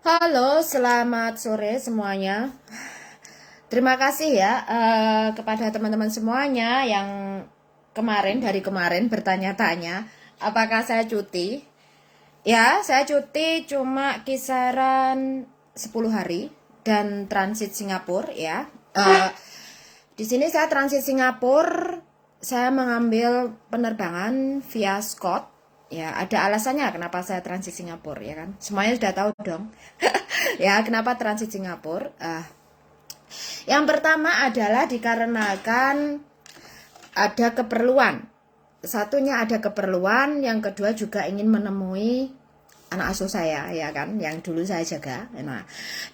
Halo, selamat sore semuanya. Terima kasih ya kepada teman-teman semuanya yang dari kemarin bertanya-tanya, apakah saya cuti? Ya, saya cuti cuma kisaran 10 hari dan transit Singapura ya. Di sini saya transit Singapura, saya mengambil penerbangan via Scott. Ya, ada alasannya kenapa saya transit Singapura ya kan. Semuanya sudah tahu dong. Ya, kenapa transit Singapura? Yang pertama adalah dikarenakan ada keperluan. Satunya ada keperluan, yang kedua juga ingin menemui anak asuh saya ya kan, yang dulu saya jaga. Nah,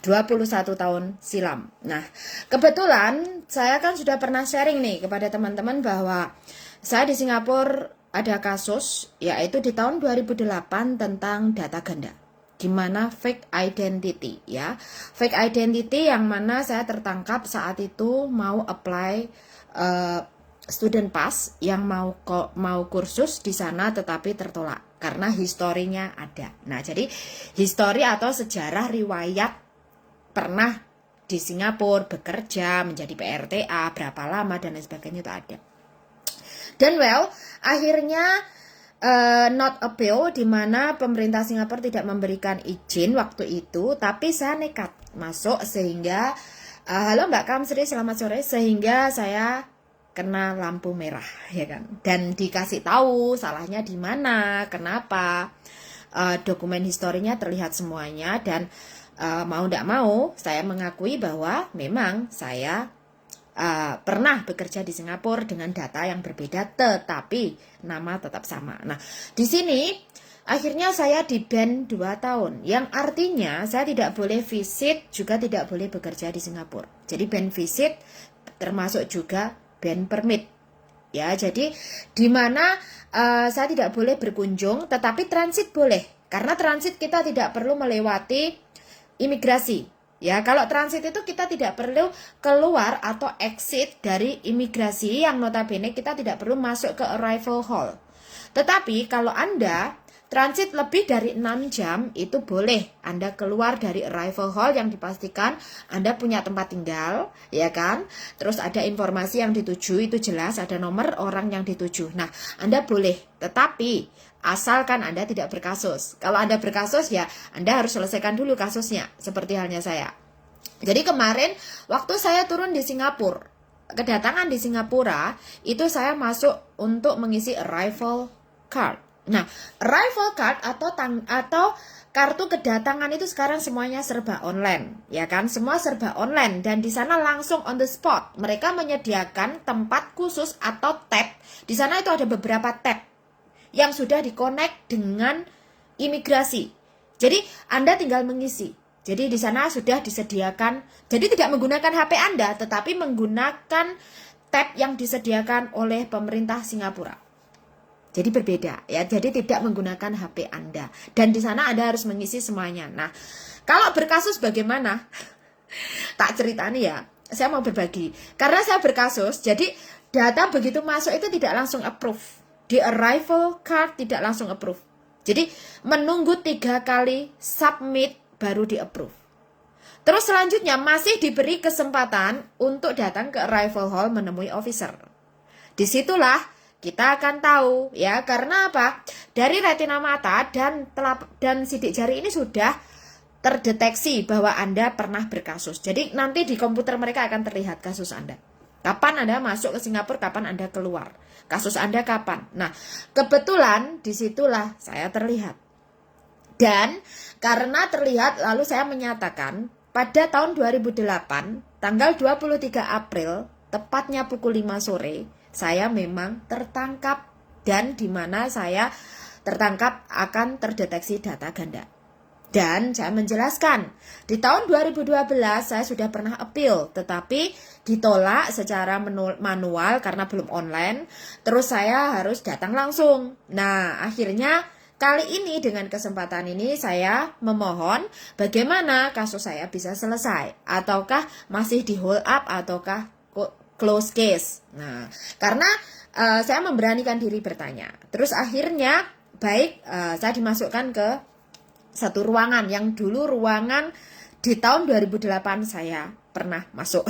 21 tahun silam. Nah, kebetulan saya kan sudah pernah sharing nih kepada teman-teman bahwa saya di Singapura ada kasus yaitu di tahun 2008 tentang data ganda, di mana fake identity ya. Fake identity yang mana saya tertangkap saat itu mau apply student pass yang mau kursus di sana tetapi tertolak karena historinya ada. Nah, jadi histori atau sejarah riwayat pernah di Singapura bekerja menjadi PRTA berapa lama dan lain sebagainya itu ada. Dan akhirnya not appeal, di mana pemerintah Singapura tidak memberikan izin waktu itu, tapi saya nekat masuk sehingga halo Mbak Kamsri, selamat sore, sehingga saya kena lampu merah ya kan, dan dikasih tahu salahnya di mana, kenapa. Dokumen historinya terlihat semuanya, dan mau tidak mau saya mengakui bahwa memang saya pernah bekerja di Singapura dengan data yang berbeda, tetapi nama tetap sama. Nah, di sini akhirnya saya di ban 2 tahun, yang artinya saya tidak boleh visit, juga tidak boleh bekerja di Singapura. Jadi ban visit termasuk juga ban permit. Ya, jadi di mana saya tidak boleh berkunjung, tetapi transit boleh. Karena transit kita tidak perlu melewati imigrasi. Ya, kalau transit itu kita tidak perlu keluar atau exit dari imigrasi, yang notabene kita tidak perlu masuk ke arrival hall. Tetapi kalau Anda transit lebih dari 6 jam, itu boleh Anda keluar dari arrival hall yang dipastikan Anda punya tempat tinggal, ya kan? Terus ada informasi yang dituju, itu jelas ada nomor orang yang dituju. Nah, Anda boleh, tetapi asalkan Anda tidak berkasus. Kalau Anda berkasus, ya Anda harus selesaikan dulu kasusnya, seperti halnya saya. Jadi kemarin waktu saya turun di Singapura, kedatangan di Singapura, itu saya masuk untuk mengisi arrival card. Nah, arrival card atau kartu kedatangan itu sekarang semuanya serba online, ya kan? Semua serba online, dan di sana langsung on the spot. Mereka menyediakan tempat khusus atau tab. Di sana itu ada beberapa tab yang sudah dikonek dengan imigrasi. Jadi Anda tinggal mengisi. Jadi di sana sudah disediakan. Jadi tidak menggunakan HP Anda, tetapi menggunakan tab yang disediakan oleh pemerintah Singapura. Jadi berbeda ya. Jadi tidak menggunakan HP Anda. Dan di sana Anda harus mengisi semuanya. Nah, kalau berkasus bagaimana? Tak cerita nih ya. Saya mau berbagi. Karena saya berkasus, jadi data begitu masuk itu tidak langsung approve. Di arrival card tidak langsung approve. Jadi menunggu 3 kali submit baru di approve. Terus selanjutnya masih diberi kesempatan untuk datang ke arrival hall menemui officer. Disitulah kita akan tahu ya, karena apa? Dari retina mata dan sidik jari ini sudah terdeteksi bahwa Anda pernah berkasus. Jadi nanti di komputer mereka akan terlihat kasus Anda. Kapan Anda masuk ke Singapura, kapan Anda keluar. Kasus Anda kapan. Nah, kebetulan disitulah saya terlihat. Dan karena terlihat, lalu saya menyatakan pada tahun 2008, tanggal 23 April, tepatnya pukul 5 sore, saya memang tertangkap, dan di mana saya tertangkap akan terdeteksi data ganda. Dan saya menjelaskan, di tahun 2012 saya sudah pernah appeal, tetapi ditolak secara manual karena belum online. Terus saya harus datang langsung. Nah, akhirnya kali ini dengan kesempatan ini saya memohon bagaimana kasus saya bisa selesai. Ataukah masih di hold up, ataukah close case. Nah, karena saya memberanikan diri bertanya. Terus akhirnya, baik, saya dimasukkan ke satu ruangan yang dulu ruangan di tahun 2008 saya pernah masuk.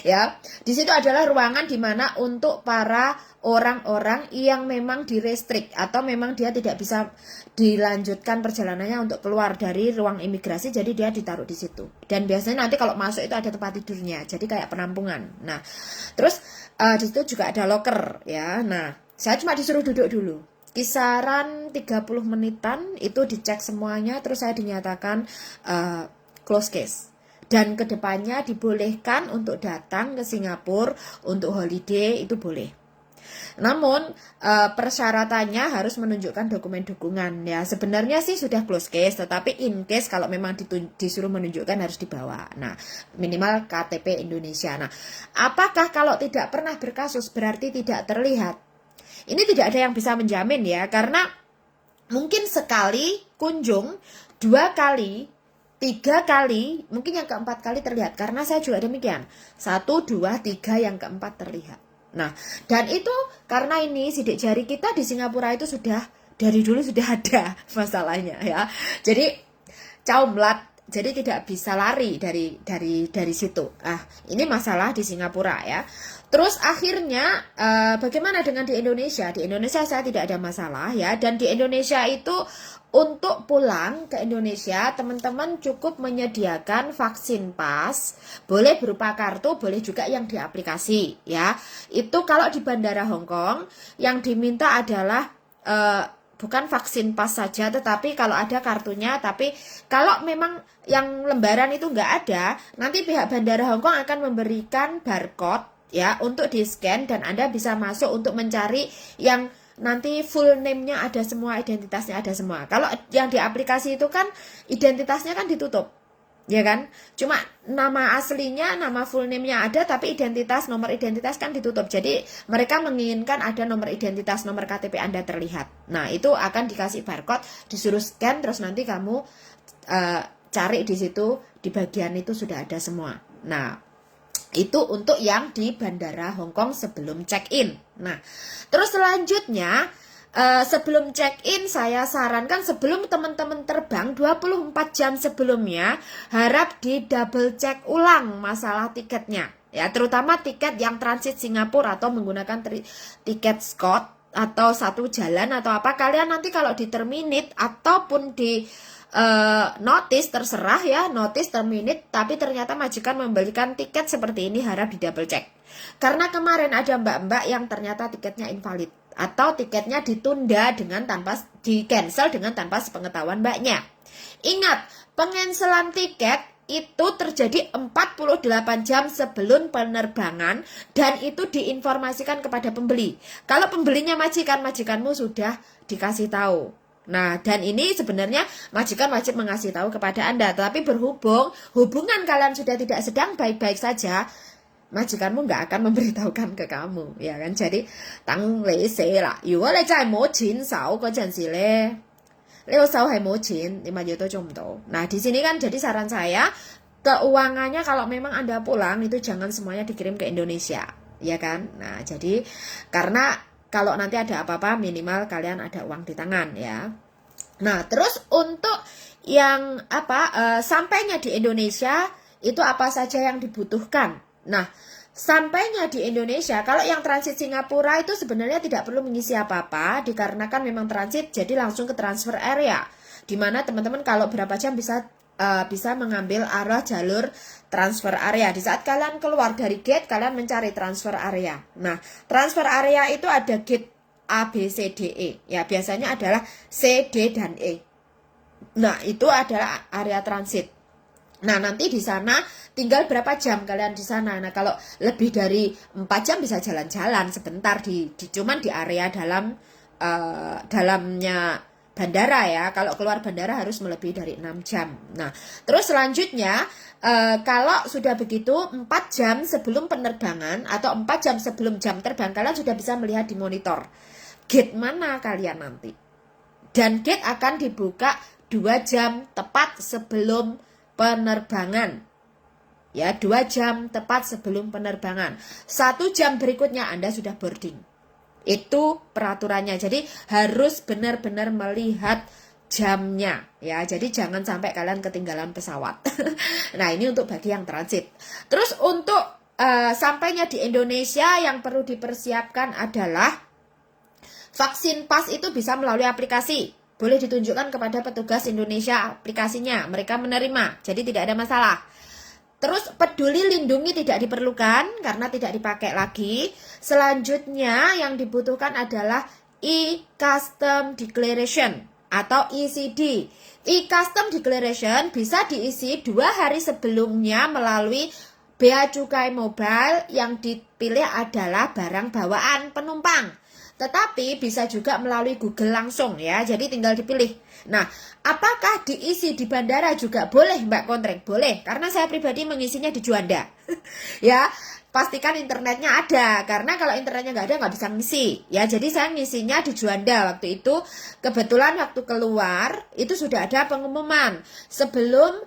Ya, di situ adalah ruangan di mana untuk para orang-orang yang memang direstrik atau memang dia tidak bisa dilanjutkan perjalanannya untuk keluar dari ruang imigrasi, jadi dia ditaruh di situ. Dan biasanya nanti kalau masuk itu ada tempat tidurnya, jadi kayak penampungan. Nah, terus di situ juga ada locker ya. Nah, saya cuma disuruh duduk dulu. Kisaran 30 menitan itu dicek semuanya, terus saya dinyatakan close case. Dan kedepannya dibolehkan untuk datang ke Singapura untuk holiday, itu boleh. Namun persyaratannya harus menunjukkan dokumen dukungan ya. Sebenarnya sih sudah close case, tetapi in case kalau memang disuruh menunjukkan harus dibawa. Nah, minimal KTP Indonesia. Nah, apakah kalau tidak pernah berkasus berarti tidak terlihat? Ini tidak ada yang bisa menjamin ya, karena mungkin sekali kunjung, 2 kali, 3 kali, mungkin yang keempat kali terlihat. Karena saya juga demikian. 1, 2, 3, yang keempat terlihat. Nah, dan itu karena ini sidik jari kita di Singapura itu sudah dari dulu sudah ada masalahnya ya. Jadi caumlat, jadi tidak bisa lari dari situ. Ini masalah di Singapura ya. Terus akhirnya bagaimana dengan di Indonesia? Di Indonesia saya tidak ada masalah ya. Dan di Indonesia itu untuk pulang ke Indonesia, teman-teman cukup menyediakan vaksin pas, boleh berupa kartu, boleh juga yang di aplikasi ya. Itu kalau di Bandara Hong Kong yang diminta adalah bukan vaksin pas saja, tetapi kalau ada kartunya. Tapi kalau memang yang lembaran itu nggak ada, nanti pihak Bandara Hong Kong akan memberikan barcode ya untuk di-scan, dan Anda bisa masuk untuk mencari yang nanti full name-nya ada semua, identitasnya ada semua. Kalau yang di aplikasi itu kan identitasnya kan ditutup, ya kan? Cuma nama aslinya, nama full name-nya ada, tapi nomor identitas kan ditutup. Jadi mereka menginginkan ada nomor identitas, nomor KTP Anda terlihat. Nah, itu akan dikasih barcode, disuruh scan, terus nanti kamu cari di situ, di bagian itu sudah ada semua. Nah, itu untuk yang di Bandara Hong Kong sebelum check-in. Nah, terus selanjutnya sebelum check-in saya sarankan sebelum teman-teman terbang 24 jam sebelumnya harap di double check ulang masalah tiketnya. Ya, terutama tiket yang transit Singapura atau menggunakan tiket Scott atau satu jalan atau apa. Kalian nanti kalau di terminate ataupun di notice, terserah ya, notice terminate, tapi ternyata majikan memberikan tiket seperti ini, harap di double check. Karena kemarin ada mbak-mbak yang ternyata tiketnya invalid atau tiketnya ditunda di cancel dengan tanpa sepengetahuan mbaknya. Ingat, pencancelan tiket itu terjadi 48 jam sebelum penerbangan dan itu diinformasikan kepada pembeli. Kalau pembelinya majikanmu sudah dikasih tahu. Nah, dan ini sebenarnya majikan wajib mengasih tahu kepada Anda. Tapi hubungan kalian sudah tidak sedang baik-baik saja, majikanmu nggak akan memberitahukan ke kamu, ya kan? Jadi, tang你死啦，如果你真係冇錢手嗰陣時咧，呢個手係冇錢，你乜嘢都做唔到。Nah, di sini kan jadi saran saya, keuangannya kalau memang Anda pulang itu jangan semuanya dikirim ke Indonesia, ya kan? Nah, jadi karena kalau nanti ada apa-apa minimal kalian ada uang di tangan ya. Nah, terus untuk yang sampainya di Indonesia itu apa saja yang dibutuhkan. Nah, sampainya di Indonesia, kalau yang transit Singapura itu sebenarnya tidak perlu mengisi apa-apa dikarenakan memang transit, jadi langsung ke transfer area. Dimana teman-teman kalau berapa jam bisa mengambil arah jalur transfer area. Di saat kalian keluar dari gate, kalian mencari transfer area. Nah, transfer area itu ada gate A, B, C, D, E. Ya, biasanya adalah C, D, dan E. Nah, itu adalah area transit. Nah, nanti di sana tinggal berapa jam kalian di sana. Nah, kalau lebih dari 4 jam bisa jalan-jalan sebentar cuman di area dalamnya bandara ya. Kalau keluar bandara harus melebihi dari 6 jam. Nah, terus selanjutnya kalau sudah begitu 4 jam sebelum penerbangan atau 4 jam sebelum jam terbang, kalian sudah bisa melihat di monitor gate mana kalian nanti. Dan gate akan dibuka 2 jam tepat sebelum penerbangan. Ya, 2 jam tepat sebelum penerbangan. 1 jam berikutnya Anda sudah boarding. Itu peraturannya. Jadi harus benar-benar melihat jamnya ya. Jadi jangan sampai kalian ketinggalan pesawat. Nah, ini untuk bagi yang transit. Terus untuk sampainya di Indonesia yang perlu dipersiapkan adalah vaksin pas itu bisa melalui aplikasi. Boleh ditunjukkan kepada petugas Indonesia aplikasinya. Mereka menerima. Jadi tidak ada masalah. Terus peduli lindungi tidak diperlukan karena tidak dipakai lagi. Selanjutnya yang dibutuhkan adalah e-Custom Declaration atau ECD. E-Custom Declaration bisa diisi 2 hari sebelumnya melalui Bea Cukai Mobile, yang dipilih adalah barang bawaan penumpang. Tetapi bisa juga melalui Google langsung ya, jadi tinggal dipilih. Nah, apakah diisi di bandara juga boleh Mbak Kontreng? Boleh, karena saya pribadi mengisinya di Juanda. Ya, pastikan internetnya ada, karena kalau internetnya nggak ada nggak bisa ngisi. Ya, jadi saya ngisinya di Juanda waktu itu. Kebetulan waktu keluar itu sudah ada pengumuman. Sebelum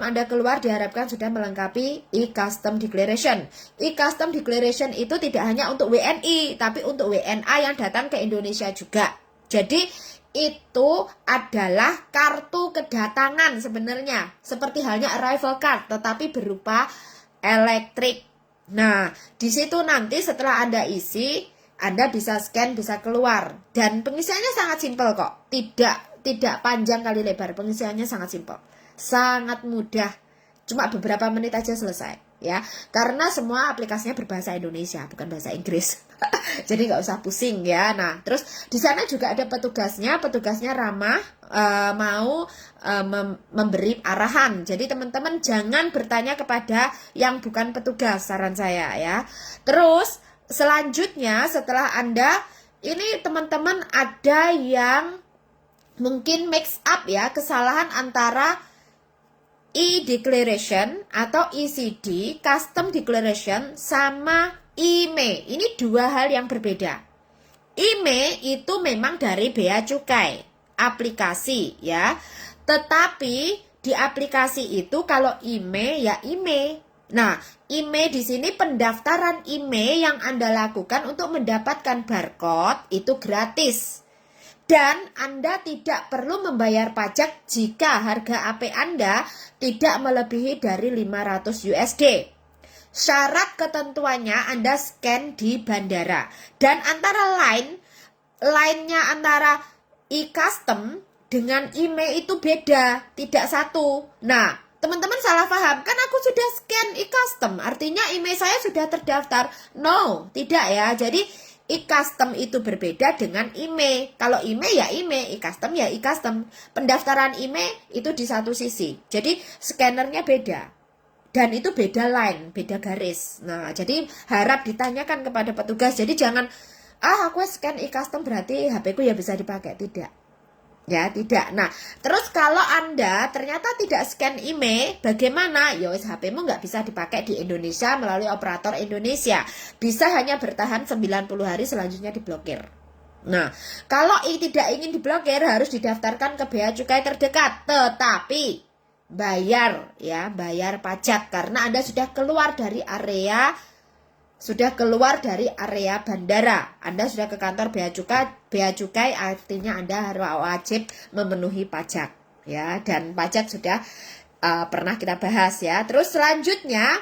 Anda keluar diharapkan sudah melengkapi e-Custom Declaration. E-Custom Declaration itu tidak hanya untuk WNI, tapi untuk WNA yang datang ke Indonesia juga. Jadi itu adalah kartu kedatangan sebenarnya. Seperti halnya arrival card, tetapi berupa elektrik. Nah, di situ nanti setelah Anda isi, Anda bisa scan, bisa keluar. Dan pengisiannya sangat simpel kok. Tidak panjang kali lebar, pengisiannya sangat simpel. Sangat mudah, cuma beberapa menit aja selesai ya, karena semua aplikasinya berbahasa Indonesia bukan bahasa Inggris. Jadi nggak usah pusing ya. Nah, terus di sana juga ada petugasnya ramah, memberi arahan. Jadi teman-teman jangan bertanya kepada yang bukan petugas, saran saya ya. Terus selanjutnya setelah Anda ini, teman-teman ada yang mungkin mix up ya, kesalahan antara e-declaration atau ECD, custom declaration, sama IMEI. Ini 2 hal yang berbeda. IMEI itu memang dari Bea Cukai, aplikasi ya. Tetapi di aplikasi itu kalau IMEI ya IMEI. Nah, IMEI di sini pendaftaran IMEI yang Anda lakukan untuk mendapatkan barcode itu gratis. Dan Anda tidak perlu membayar pajak jika harga AP Anda tidak melebihi dari 500 USD. Syarat ketentuannya Anda scan di bandara. Dan antara lainnya antara e-Custom dengan IMEI itu beda, tidak satu. Nah, teman-teman salah paham, kan aku sudah scan e-Custom, artinya IMEI saya sudah terdaftar. No, tidak ya. Jadi e-Custom itu berbeda dengan IMEI. Kalau IMEI ya IMEI, e-Custom ya e-Custom. Pendaftaran IMEI itu di satu sisi. Jadi scannernya beda. Dan itu beda line, beda garis. Nah, jadi harap ditanyakan kepada petugas. Jadi jangan, aku scan e-Custom berarti HP ku ya bisa dipakai. Tidak. Ya, tidak. Nah, terus kalau Anda ternyata tidak scan IMEI, bagaimana? Ya, HP-mu nggak bisa dipakai di Indonesia melalui operator Indonesia. Bisa hanya bertahan 90 hari, selanjutnya diblokir. Nah, kalau tidak ingin diblokir, harus didaftarkan ke Bea Cukai terdekat. Tetapi bayar ya, bayar pajak karena Anda sudah keluar dari area bandara. Anda sudah ke kantor Bea Cukai artinya Anda harus wajib memenuhi pajak ya, dan pajak sudah pernah kita bahas ya. Terus selanjutnya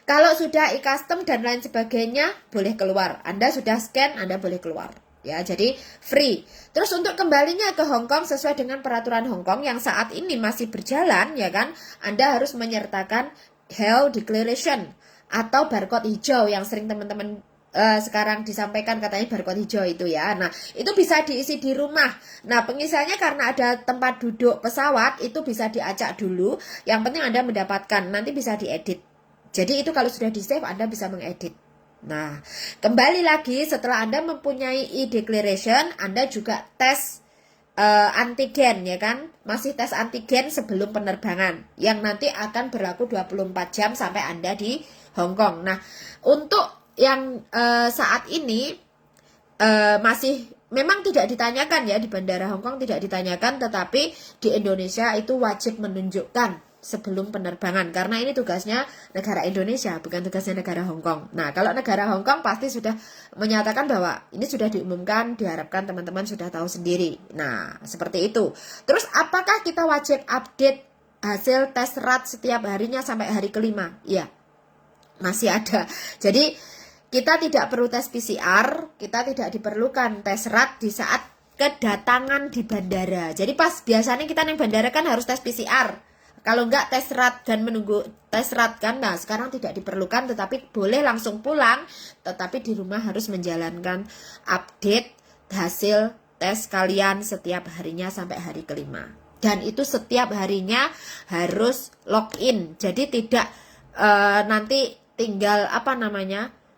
kalau sudah e-Custom dan lain sebagainya boleh keluar. Anda sudah scan, Anda boleh keluar ya, jadi free. Terus untuk kembalinya ke Hong Kong sesuai dengan peraturan Hong Kong yang saat ini masih berjalan ya kan, Anda harus menyertakan Health Declaration atau barcode hijau yang sering teman-teman sekarang disampaikan, katanya barcode hijau itu ya. Nah, itu bisa diisi di rumah. Nah, pengisiannya karena ada tempat duduk pesawat itu bisa diacak dulu. Yang penting Anda mendapatkan, nanti bisa diedit. Jadi itu kalau sudah di save Anda bisa mengedit. Nah, kembali lagi setelah Anda mempunyai e-declaration, Anda juga tes antigen ya kan, masih tes antigen sebelum penerbangan yang nanti akan berlaku 24 jam sampai Anda di Hong Kong. Nah, untuk yang saat ini masih memang tidak ditanyakan ya, di bandara Hong Kong tidak ditanyakan, tetapi di Indonesia itu wajib menunjukkan sebelum penerbangan, karena ini tugasnya negara Indonesia, bukan tugasnya negara Hong Kong. Nah, kalau negara Hong Kong pasti sudah menyatakan bahwa ini sudah diumumkan, diharapkan teman-teman sudah tahu sendiri. Nah, seperti itu. Terus apakah kita wajib update hasil tes RAT setiap harinya sampai hari kelima? Ya, masih ada. Jadi kita tidak perlu tes PCR, kita tidak diperlukan tes RAT di saat kedatangan di bandara. Jadi pas biasanya kita di bandara kan harus tes PCR. Kalau enggak tes RAT dan menunggu tes RAT kan, nah sekarang tidak diperlukan, tetapi boleh langsung pulang, tetapi di rumah harus menjalankan update hasil tes kalian setiap harinya sampai hari kelima. Dan itu setiap harinya harus login, jadi tidak nanti tinggal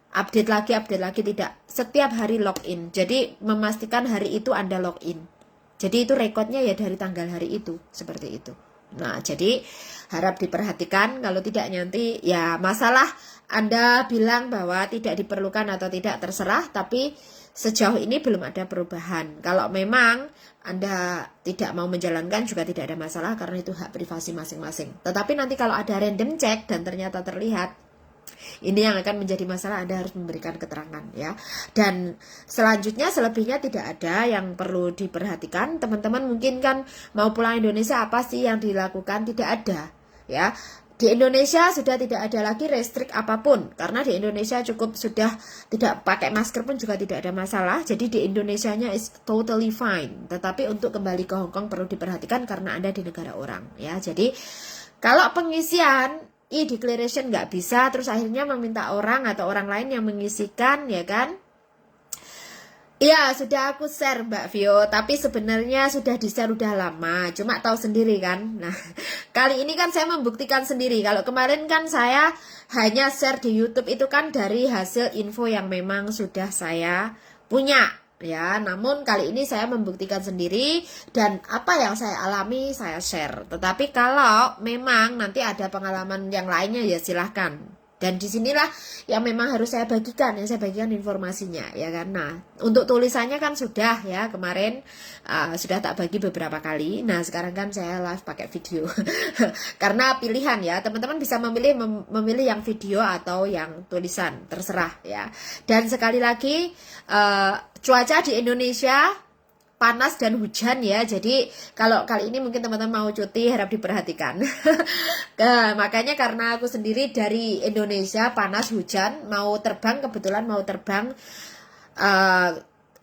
update lagi tidak, setiap hari login. Jadi memastikan hari itu Anda login. Jadi itu rekodnya ya dari tanggal hari itu, seperti itu. Nah, jadi harap diperhatikan, kalau tidak nanti ya masalah Anda bilang bahwa tidak diperlukan atau tidak terserah, tapi sejauh ini belum ada perubahan. Kalau memang Anda tidak mau menjalankan juga tidak ada masalah karena itu hak privasi masing-masing. Tetapi nanti kalau ada random check dan ternyata terlihat, ini yang akan menjadi masalah, Anda harus memberikan keterangan ya. Dan selanjutnya selebihnya tidak ada yang perlu diperhatikan. Teman-teman mungkin kan mau pulang Indonesia, apa sih yang dilakukan? Tidak ada ya. Di Indonesia sudah tidak ada lagi restrik apapun, karena di Indonesia cukup sudah tidak pakai masker pun juga tidak ada masalah. Jadi di Indonesianya is totally fine. Tetapi untuk kembali ke Hong Kong perlu diperhatikan karena Anda di negara orang ya. Jadi kalau pengisian e-declaration nggak bisa, terus akhirnya meminta orang atau orang lain yang mengisikan, ya kan? Ya, sudah aku share Mbak Vio, tapi sebenarnya sudah di-share udah lama, cuma tahu sendiri kan. Nah, kali ini kan saya membuktikan sendiri. Kalau kemarin kan saya hanya share di YouTube itu kan dari hasil info yang memang sudah saya punya. Ya, namun kali ini saya membuktikan sendiri dan apa yang saya alami saya share. Tetapi kalau memang nanti ada pengalaman yang lainnya ya silahkan. Dan disinilah yang memang harus saya bagikan, yang saya bagikan informasinya ya kan. Nah, untuk tulisannya kan sudah ya kemarin sudah tak bagi beberapa kali. Nah, sekarang kan saya live pakai video. Karena pilihan ya, teman-teman bisa memilih yang video atau yang tulisan, terserah ya. Dan sekali lagi cuaca di Indonesia panas dan hujan ya. Jadi kalau kali ini mungkin teman-teman mau cuti harap diperhatikan. Makanya karena aku sendiri dari Indonesia panas hujan, mau terbang kebetulan mau terbang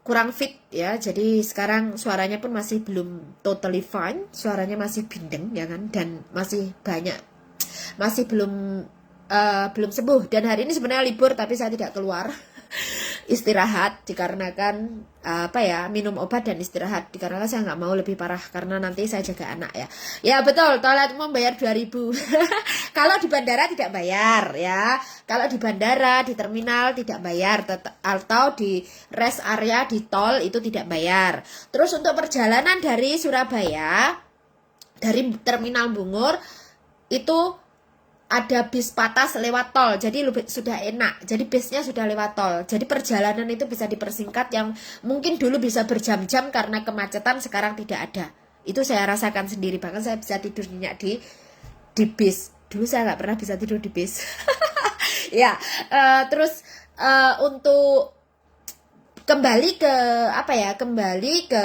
kurang fit ya. Jadi sekarang suaranya pun masih belum totally fine, suaranya masih bindeng ya kan, dan masih belum sembuh. Dan hari ini sebenarnya libur tapi saya tidak keluar. Istirahat dikarenakan minum obat dan istirahat dikarenakan saya nggak mau lebih parah karena nanti saya jaga anak ya. Ya betul, toilet umum bayar 2.000. Kalau di bandara tidak bayar ya. Kalau di bandara, di terminal tidak bayar, atau di rest area di tol itu tidak bayar. Terus untuk perjalanan dari Surabaya dari Terminal Bungur itu ada bis patas lewat tol, jadi sudah enak. Jadi bisnya sudah lewat tol, jadi perjalanan itu bisa dipersingkat yang mungkin dulu bisa berjam-jam karena kemacetan, sekarang tidak ada. Itu saya rasakan sendiri, bahkan saya bisa tidur nyenyak di bis. Dulu saya nggak pernah bisa tidur di bis. Ya, terus untuk kembali ke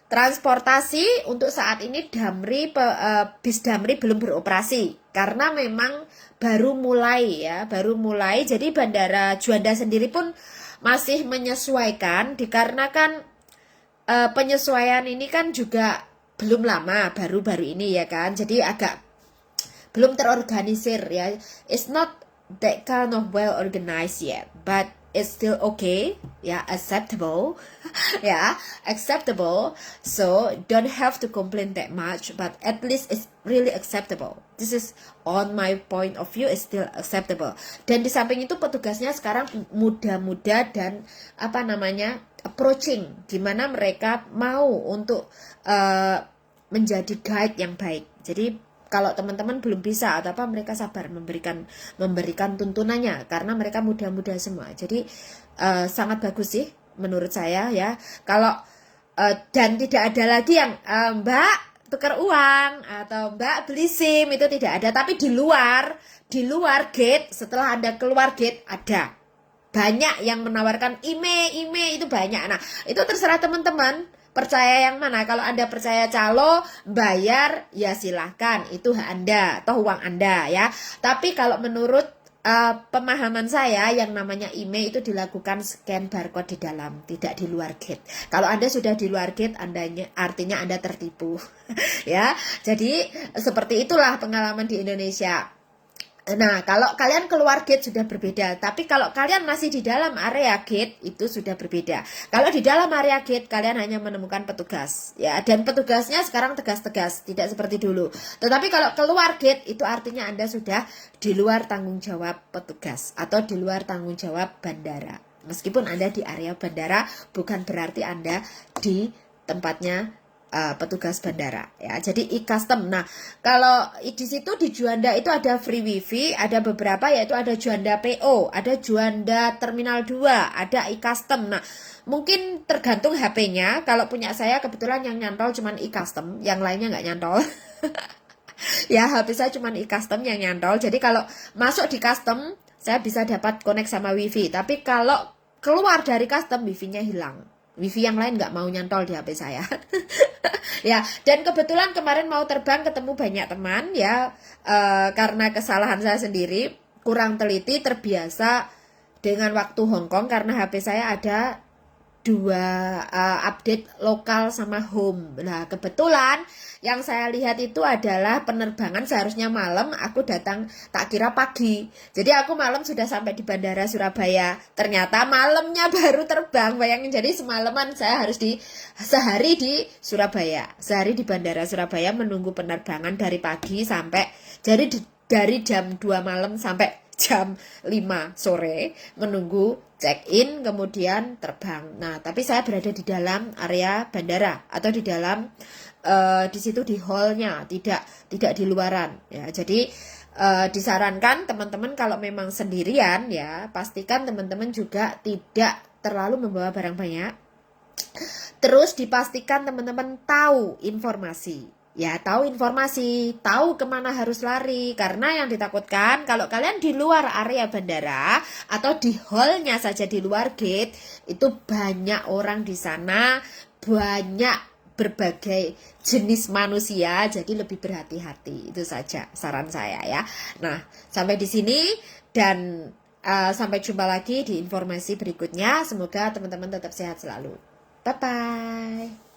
transportasi untuk saat ini bis Damri belum beroperasi karena memang baru mulai. Jadi Bandara Juanda sendiri pun masih menyesuaikan dikarenakan penyesuaian ini kan juga belum lama, baru-baru ini ya kan. Jadi agak belum terorganisir ya. It's not that kind of well organized yet, but it's still okay, acceptable, acceptable. So don't have to complain that much, but at least it's really acceptable. This is on my point of view, is still acceptable. Dan di samping itu petugasnya sekarang muda-muda dan approaching, gimana mereka mau untuk menjadi guide yang baik. Jadi kalau teman-teman belum bisa atau mereka sabar memberikan tuntunannya karena mereka muda-muda semua. Jadi sangat bagus sih menurut saya ya. Kalau dan tidak ada lagi yang Mbak tukar uang atau Mbak beli SIM, itu tidak ada. Tapi di luar gate, setelah Anda keluar gate ada. Banyak yang menawarkan IMEI itu banyak. Nah, itu terserah teman-teman percaya yang mana. Kalau Anda percaya calo, bayar, ya silahkan, itu hak Anda atau uang Anda ya. Tapi kalau menurut pemahaman saya, yang namanya IMEI itu dilakukan scan barcode di dalam, tidak di luar gate. Kalau Anda sudah di luar gate, artinya Anda tertipu. Ya, jadi seperti itulah pengalaman di Indonesia. Nah, kalau kalian keluar gate sudah berbeda, tapi kalau kalian masih di dalam area gate itu sudah berbeda. Kalau di dalam area gate kalian hanya menemukan petugas, ya, dan petugasnya sekarang tegas-tegas, tidak seperti dulu. Tetapi kalau keluar gate itu artinya Anda sudah di luar tanggung jawab petugas atau di luar tanggung jawab bandara. Meskipun Anda di area bandara, bukan berarti Anda di tempatnya petugas bandara ya. Jadi e-custom. Nah, kalau di situ di Juanda itu ada free wifi, ada beberapa, yaitu ada Juanda PO, ada Juanda Terminal 2, ada e-custom. Nah, mungkin tergantung HP-nya. Kalau punya saya kebetulan yang nyantol cuman e-custom, yang lainnya nggak nyantol. Ya, HP saya cuman e-custom yang nyantol. Jadi kalau masuk di custom, saya bisa dapat connect sama wifi. Tapi kalau keluar dari custom, wifi-nya hilang. Wifi yang lain nggak mau nyantol di HP saya. Ya, dan kebetulan kemarin mau terbang ketemu banyak teman ya, karena kesalahan saya sendiri, kurang teliti, terbiasa dengan waktu Hongkong karena HP saya ada dua update lokal sama home. Nah, kebetulan yang saya lihat itu adalah penerbangan seharusnya malam, aku datang tak kira pagi. Jadi aku malam sudah sampai di Bandara Surabaya. Ternyata malamnya baru terbang. Bayangin, jadi semalaman saya harus sehari di Surabaya. Sehari di Bandara Surabaya menunggu penerbangan dari pagi sampai, jadi dari jam 2 malam sampai jam 5 sore menunggu check-in kemudian terbang. Nah, tapi saya berada di dalam area bandara atau di dalam di situ di hall-nya, tidak di luaran ya. Jadi disarankan teman-teman kalau memang sendirian ya, pastikan teman-teman juga tidak terlalu membawa barang banyak. Terus dipastikan teman-teman tahu informasi. Ya, tahu informasi, tahu kemana harus lari. Karena yang ditakutkan kalau kalian di luar area bandara atau di hall-nya saja di luar gate, itu banyak orang di sana, banyak berbagai jenis manusia, jadi lebih berhati-hati. Itu saja saran saya ya. Nah, sampai di sini dan sampai jumpa lagi di informasi berikutnya. Semoga teman-teman tetap sehat selalu. Bye-bye.